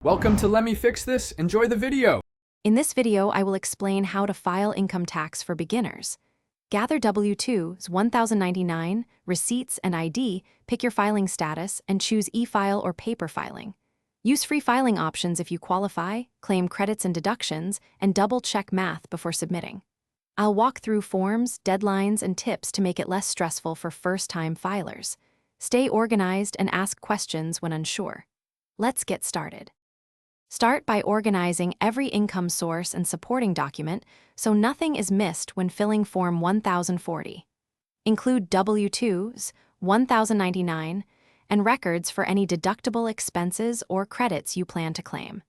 Welcome to Let Me Fix This. Enjoy the video. In this video, I will explain how to file income tax for beginners. Gather W-2s, 1099, receipts, and ID, pick your filing status, and choose e-file or paper filing. Use free filing options if you qualify, claim credits and deductions, and double-check math before submitting. I'll walk through forms, deadlines, and tips to make it less stressful for first-time filers. Stay organized and ask questions when unsure. Let's get started. Start by organizing every income source and supporting document so nothing is missed when filling Form 1040. Include W-2s, 1099, and records for any deductible expenses or credits you plan to claim.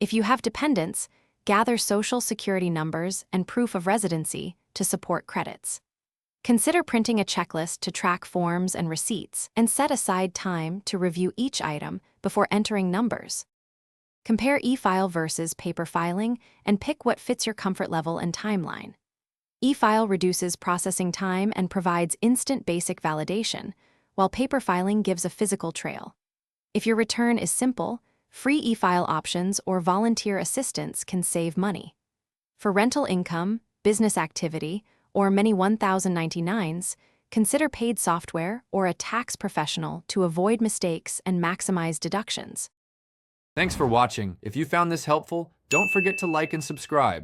If you have dependents, gather Social Security numbers and proof of residency to support credits. Consider printing a checklist to track forms and receipts, and set aside time to review each item before entering numbers. Compare e-file versus paper filing and pick what fits your comfort level and timeline. E-file reduces processing time and provides instant basic validation, while paper filing gives a physical trail. If your return is simple, free e-file options or volunteer assistance can save money. For rental income, business activity, or many 1099s, consider paid software or a tax professional to avoid mistakes and maximize deductions. Thanks for watching. If you found this helpful, don't forget to like and subscribe.